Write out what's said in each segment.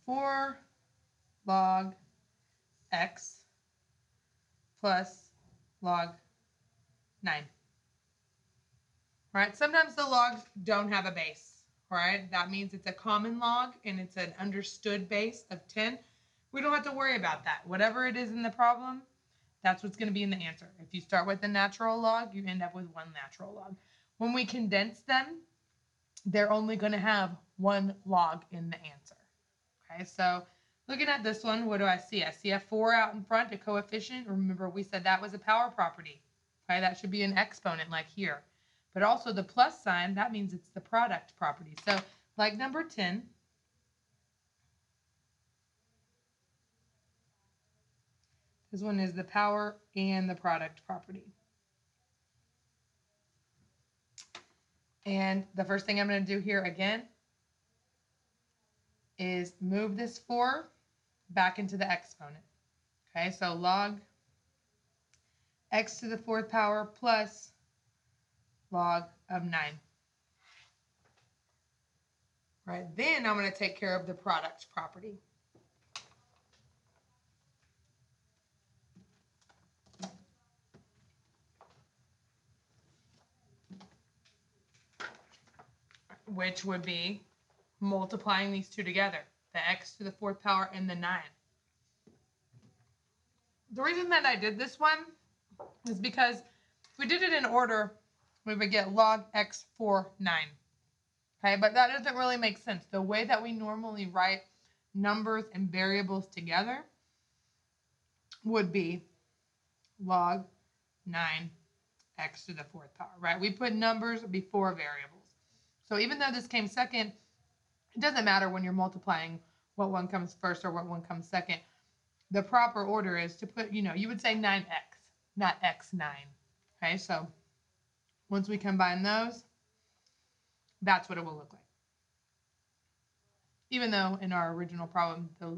4 log x plus log 9. Right? Sometimes the logs don't have a base. Right? That means it's a common log and it's an understood base of 10. We don't have to worry about that. Whatever it is in the problem, that's what's going to be in the answer. If you start with a natural log, you end up with one natural log. When we condense them, they're only going to have one log in the answer. Okay, so looking at this one, what do I see? I see a 4 out in front, a coefficient. Remember, we said that was a power property. Okay, that should be an exponent like here. But also the plus sign, that means it's the product property. So like number 10, this one is the power and the product property. And the first thing I'm going to do here again is move this 4 back into the exponent. Okay, so log x to the 4th power plus log of 9. Right, then I'm going to take care of the product property. Which would be multiplying these two together, the x to the 4th power and the 9. The reason that I did this one is because if we did it in order, we would get log x 4, 9. Okay, but that doesn't really make sense. The way that we normally write numbers and variables together would be log 9 x to the 4th power, right? We put numbers before variables. So even though this came second, it doesn't matter when you're multiplying what one comes first or what one comes second. The proper order is to put, you would say 9x, not x9. Okay, so once we combine those, that's what it will look like. Even though in our original problem, the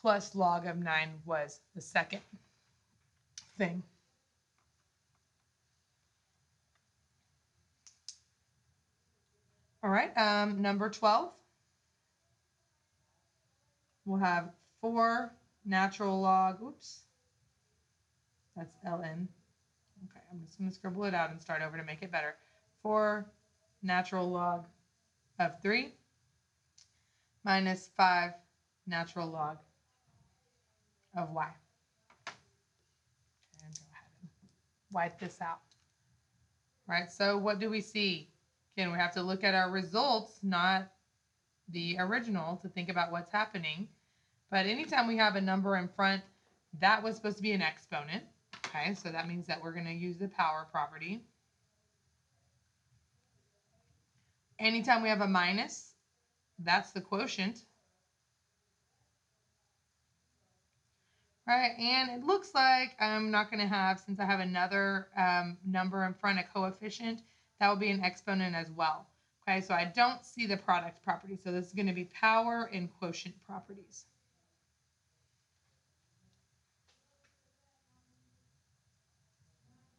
plus log of 9 was the second thing. All right, number 12. We'll have 4 natural log, oops, that's ln. Okay, I'm just going to scribble it out and start over to make it better. 4 natural log of 3 minus 5 natural log of y. And go ahead and wipe this out. Right, so what do we see? Again, we have to look at our results, not the original, to think about what's happening. But anytime we have a number in front, that was supposed to be an exponent. Okay, so that means that we're going to use the power property. Anytime we have a minus, that's the quotient. Right, and it looks like I'm not going to have, since I have another number in front, a coefficient, that will be an exponent as well. Okay, so I don't see the product property. So this is going to be power and quotient properties.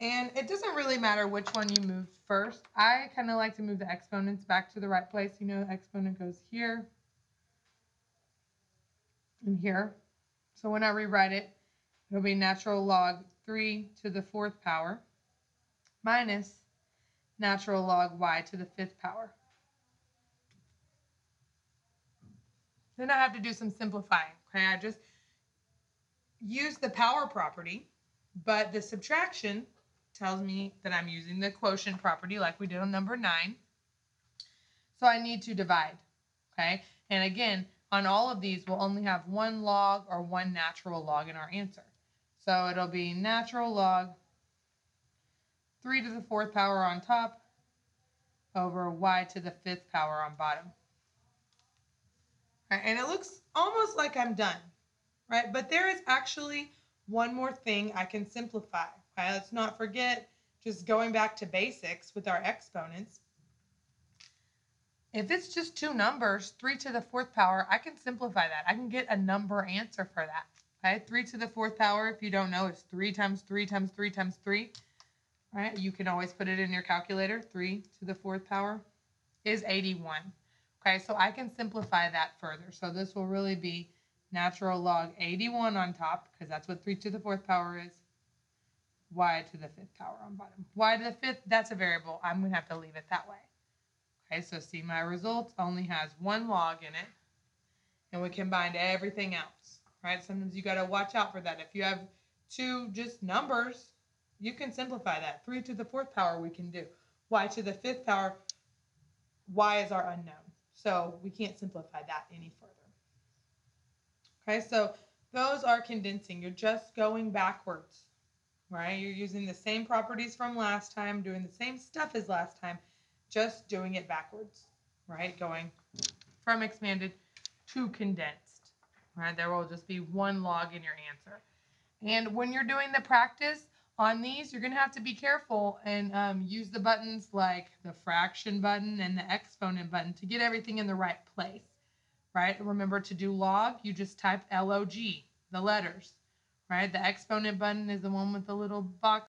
And it doesn't really matter which one you move first. I kind of like to move the exponents back to the right place. You know, the exponent goes here and here. So when I rewrite it, it'll be natural log 3 to the 4th power minus natural log y to the 5th power. Then I have to do some simplifying. Okay, I just use the power property, but the subtraction tells me that I'm using the quotient property like we did on number 9. So I need to divide. Okay, and again, on all of these, we'll only have one log or one natural log in our answer. So it'll be natural log 3 to the 4th power on top over y to the 5th power on bottom. Right, and it looks almost like I'm done, right? But there is actually one more thing I can simplify. Okay? Let's not forget just going back to basics with our exponents. If it's just two numbers, 3 to the 4th power, I can simplify that. I can get a number answer for that. Okay? 3 to the 4th power, if you don't know, is 3 times 3 times 3 times 3. Right? You can always put it in your calculator. 3 to the 4th power is 81. Okay, so I can simplify that further. So this will really be natural log 81 on top, because that's what 3 to the 4th power is. Y to the 5th power on bottom. Y to the 5th, that's a variable. I'm going to have to leave it that way. Okay, so see, my result only has one log in it, and we combined everything else, right? Sometimes you got to watch out for that. If you have two just numbers, you can simplify that. 3 to the 4th power we can do. Y to the 5th power, y is our unknown. So we can't simplify that any further. Okay, so those are condensing. You're just going backwards, right? You're using the same properties from last time, doing the same stuff as last time, just doing it backwards, right? Going from expanded to condensed, right? There will just be one log in your answer. And when you're doing the practice on these, you're going to have to be careful and use the buttons like the fraction button and the exponent button to get everything in the right place, right? Remember to do log, you just type LOG, the letters, right? The exponent button is the one with the little box